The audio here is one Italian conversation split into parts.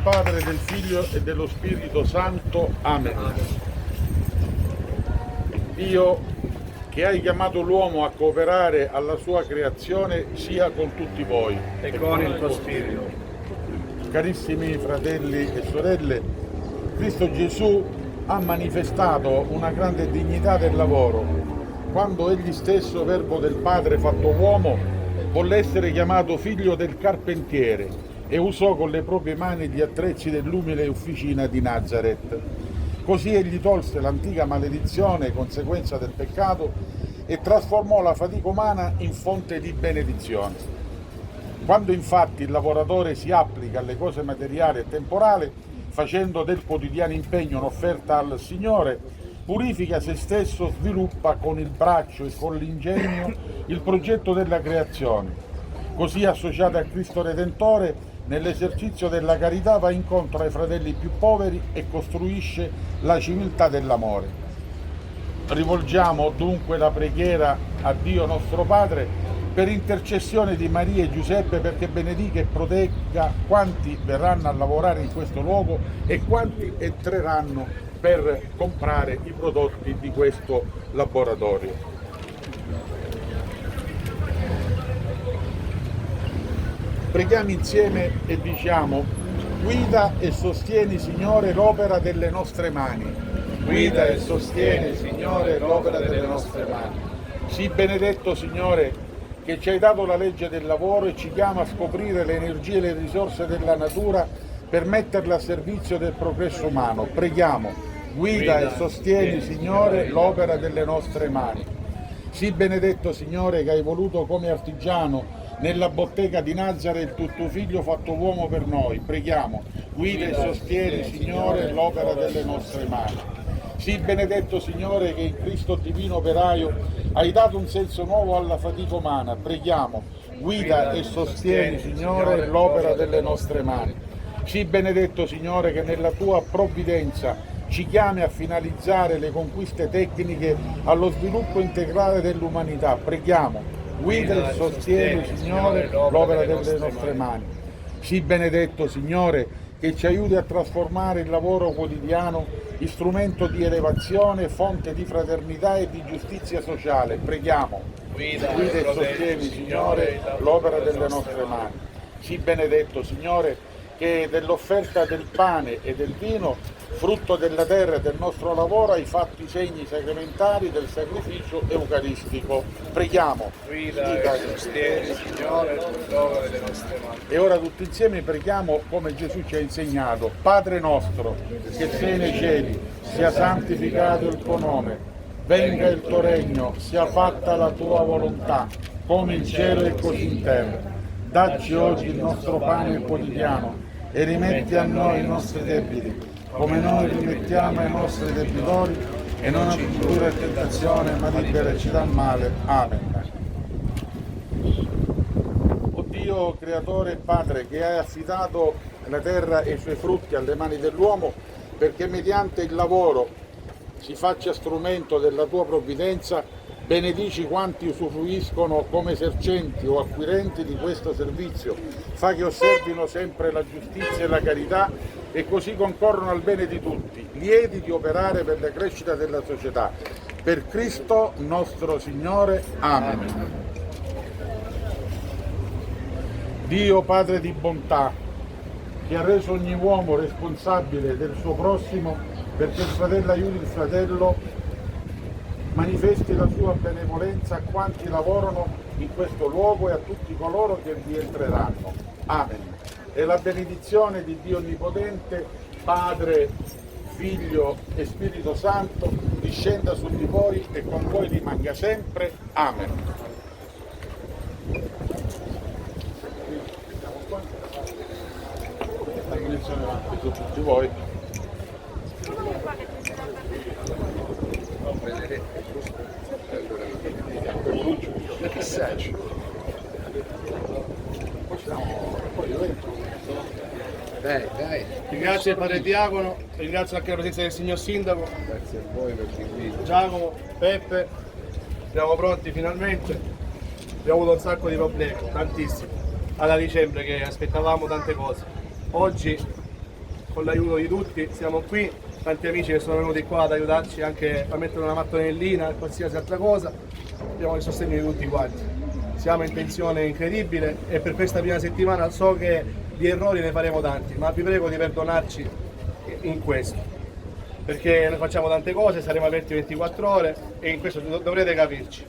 Padre, del Figlio e dello Spirito Santo. Amen. Dio, che hai chiamato l'uomo a cooperare alla sua creazione, sia con tutti voi. E con il tuo Spirito. Carissimi fratelli e sorelle, Cristo Gesù ha manifestato una grande dignità del lavoro, quando egli stesso, Verbo del Padre fatto uomo, volle essere chiamato figlio del carpentiere e usò con le proprie mani gli attrezzi dell'umile officina di Nazareth. Così egli tolse l'antica maledizione, conseguenza del peccato, e trasformò la fatica umana in fonte di benedizione. Quando infatti il lavoratore si applica alle cose materiali e temporali, facendo del quotidiano impegno un'offerta al Signore, purifica se stesso, sviluppa con il braccio e con l'ingegno il progetto della creazione. Così associato a Cristo Redentore, nell'esercizio della carità va incontro ai fratelli più poveri e costruisce la civiltà dell'amore. Rivolgiamo dunque la preghiera a Dio nostro Padre per intercessione di Maria e Giuseppe, perché benedica e protegga quanti verranno a lavorare in questo luogo e quanti entreranno per comprare i prodotti di questo laboratorio. Preghiamo insieme e diciamo: guida e sostieni, Signore, l'opera delle nostre mani. Guida e sostieni, Signore, l'opera delle nostre mani. Sii benedetto, Signore, che ci hai dato la legge del lavoro e ci chiama a scoprire le energie e le risorse della natura per metterle a servizio del progresso umano. Preghiamo: guida e sostieni, Signore, l'opera delle nostre mani. Sii benedetto, Signore, che hai voluto come artigiano nella bottega di Nazareth il tuo figlio fatto uomo per noi. Preghiamo: guida e sostieni, Signore, l'opera delle nostre mani. Sii benedetto, Signore, che in Cristo divino operaio hai dato un senso nuovo alla fatica umana. Preghiamo: guida e sostieni, Signore, l'opera delle nostre mani. Sii benedetto, Signore, che nella tua provvidenza ci chiami a finalizzare le conquiste tecniche allo sviluppo integrale dell'umanità. Preghiamo: guida e sostieni, Signore, l'opera delle nostre mani. Sii benedetto, Signore, che ci aiuti a trasformare il lavoro quotidiano in strumento di elevazione, fonte di fraternità e di giustizia sociale. Preghiamo: guida e sostieni, Signore, l'opera delle nostre mani. Sii benedetto, Signore, che dell'offerta del pane e del vino, frutto della terra e del nostro lavoro, hai fatto i segni sacramentali del sacrificio eucaristico. Preghiamo: Guida e sostieni, Signore, l'opera delle nostre mani. E ora tutti insieme preghiamo come Gesù ci ha insegnato: Padre nostro, che sei nei cieli, sia santificato il tuo nome, venga il tuo regno, sia fatta la tua volontà, come in cielo e così in terra. Dacci oggi il nostro pane quotidiano, e rimetti a noi i nostri debiti, come noi rimettiamo ai nostri debitori, e non indurre in tentazione, ma liberaci dal male. Amen. O Dio, creatore e Padre, che hai affidato la terra e i suoi frutti alle mani dell'uomo, perché mediante il lavoro si faccia strumento della tua provvidenza, benedici quanti usufruiscono come esercenti o acquirenti di questo servizio, fa che osservino sempre la giustizia e la carità e così concorrono al bene di tutti, lieti di operare per la crescita della società. Per Cristo nostro Signore. Amen. Dio Padre di bontà, che ha reso ogni uomo responsabile del suo prossimo, perché il fratello aiuti il fratello, manifesti la sua benevolenza a quanti lavorano in questo luogo e a tutti coloro che vi entreranno. Amen. E la benedizione di Dio Onnipotente, Padre, Figlio e Spirito Santo, discenda su di voi e con voi rimanga sempre. Amen. La benedizione avanti su tutti voi. Dai. Ringrazio il padre Diacono, ringrazio anche la presenza del signor Sindaco. Grazie a voi per l'invito. Giacomo, Peppe, siamo pronti finalmente. Abbiamo avuto un sacco di problemi, tantissimi, alla dicembre, che aspettavamo tante cose. Oggi, con l'aiuto di tutti, siamo qui, tanti amici che sono venuti qua ad aiutarci anche a mettere una mattonellina e qualsiasi altra cosa. Abbiamo il sostegno di tutti quanti. Siamo in tensione incredibile e per questa prima settimana so che di errori ne faremo tanti, ma vi prego di perdonarci in questo, perché noi facciamo tante cose, saremo aperti 24 ore e in questo dovrete capirci,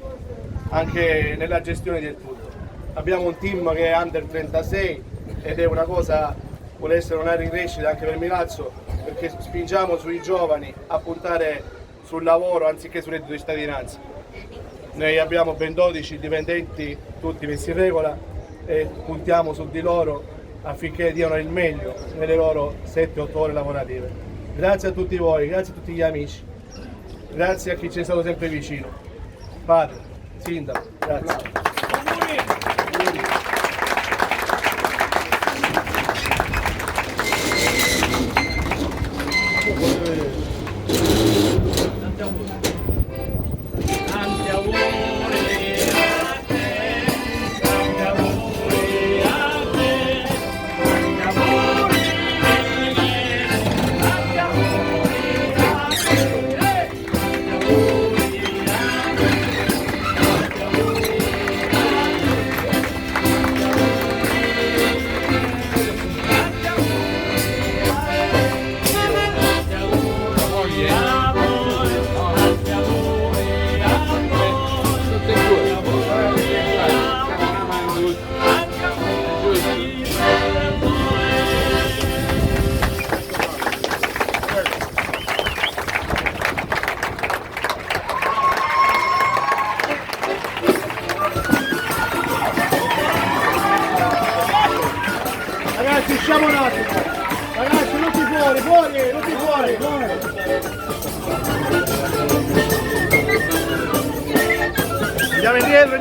anche nella gestione del tutto. Abbiamo un team che è under 36 ed è una cosa, vuole essere un'area di crescita anche per Milazzo, perché spingiamo sui giovani a puntare sul lavoro anziché sul reddito di cittadinanza. Noi abbiamo ben 12 dipendenti, tutti messi in regola, e puntiamo su di loro affinché diano il meglio nelle loro 7-8 ore lavorative. Grazie a tutti voi, grazie a tutti gli amici, grazie a chi ci è stato sempre vicino. Padre, Sindaco, grazie. Ragazzi, usciamo un attimo. Ragazzi, tutti fuori, tutti fuori. Andiamo indietro.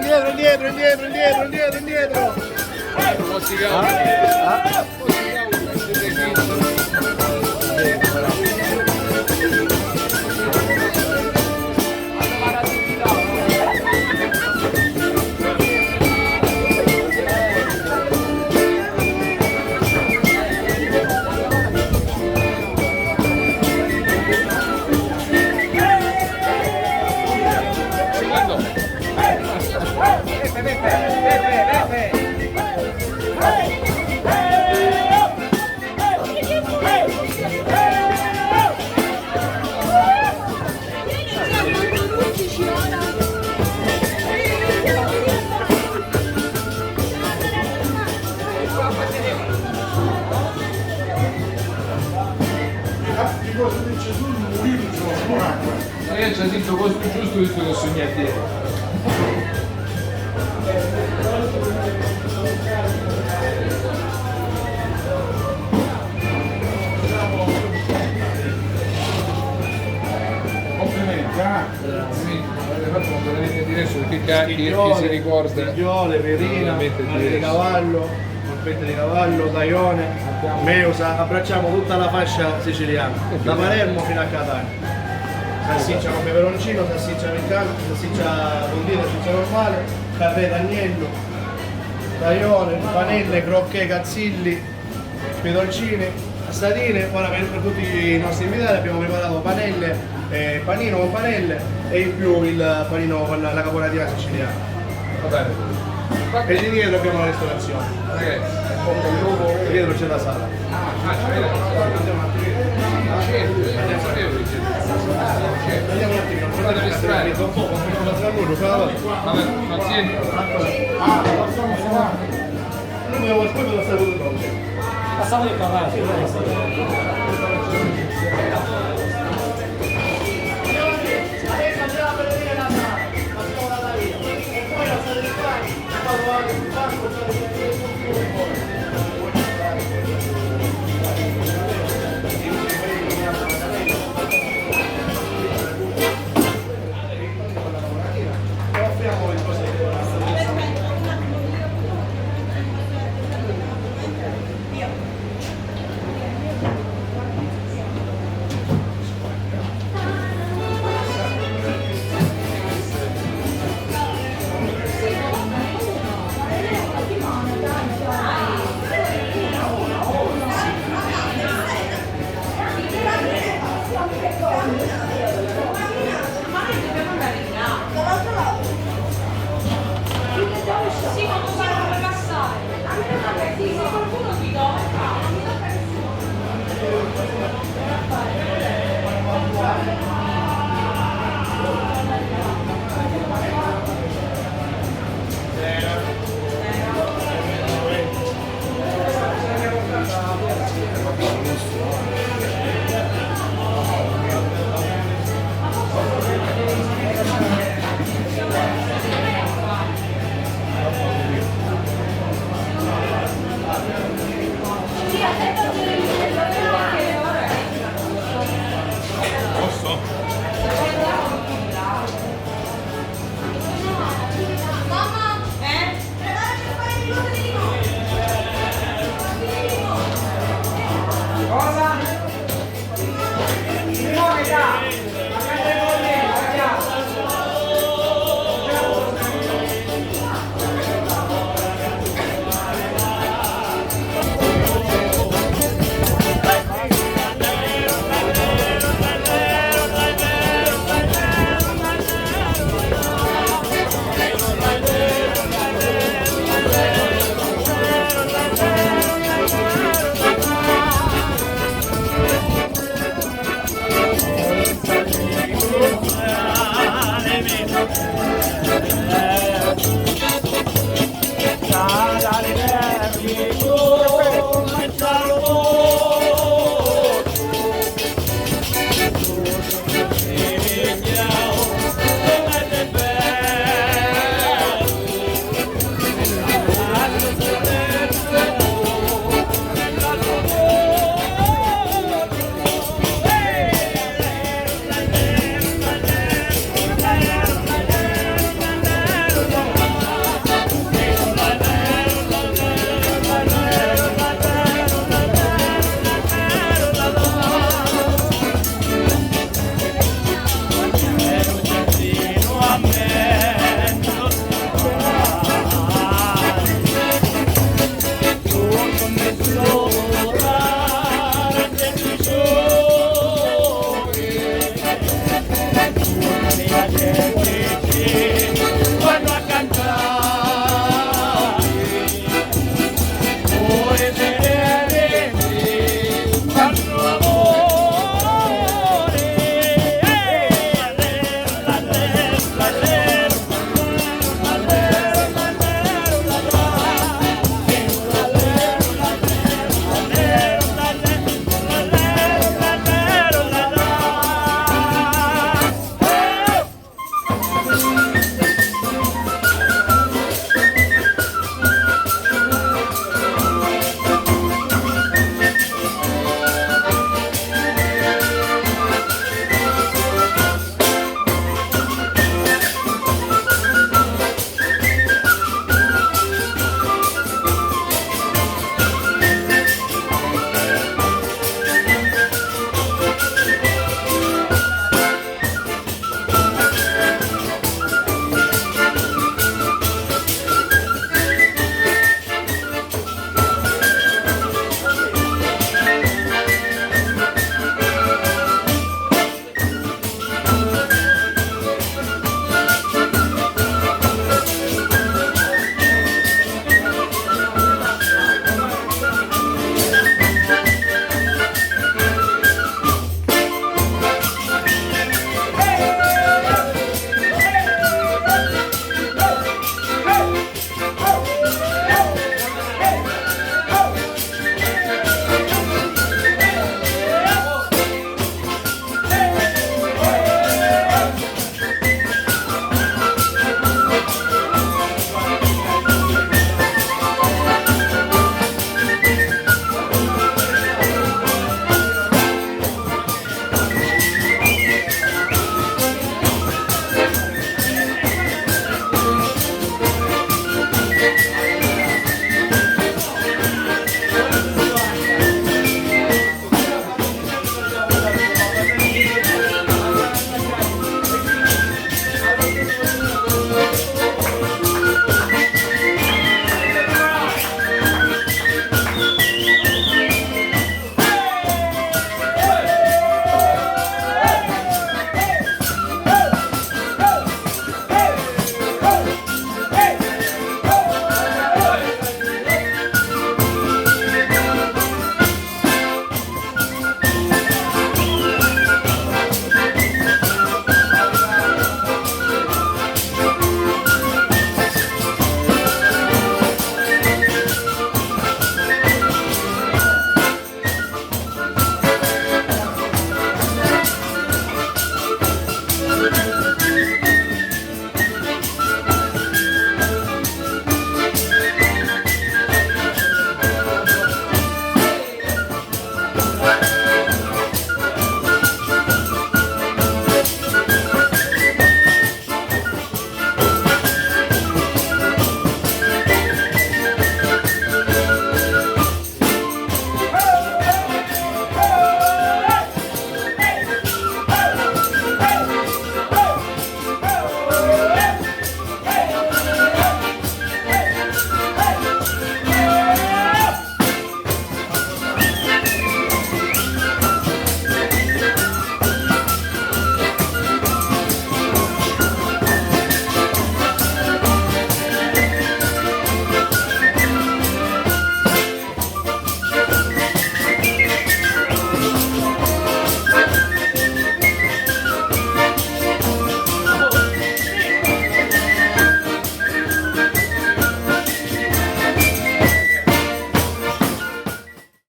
Io ci ho detto costo giusto visto che sogni a dire. Avete fatto completamente diverso perché chi si ricorda Stigliole, Verina, veramente Mare di diverso. Cavallo, Polpette di Cavallo, Taione, Meusa, abbracciamo tutta la fascia siciliana, da Palermo fino a Catania. Salsiccia con peperoncino, salsiccia piccante, salsiccia condita, salsiccia normale, carré d'agnello, Taione, panelle, crocchè, cazzilli, spedolcini, statine. Ora per tutti i nostri invitati abbiamo preparato panelle, panino con panelle e in più il panino con la caponatina siciliana. Va bene. E di dietro abbiamo la ristorazione. Ragazzi, E dietro c'è la sala. c'è la Andiamo un attimo, Fatemi estrarre. un po', tra loro, fra la volta. Vabbè, paziente. Noi dobbiamo poi per la stare con tutti. Passavo di cavallo. Adesso andiamo a vedere la sala, passiamo la via. E poi la sala di Spagna, quando anche il banco c'è Sì, ma non sanno come passare. A meno che se qualcuno ti Sì, aspetta.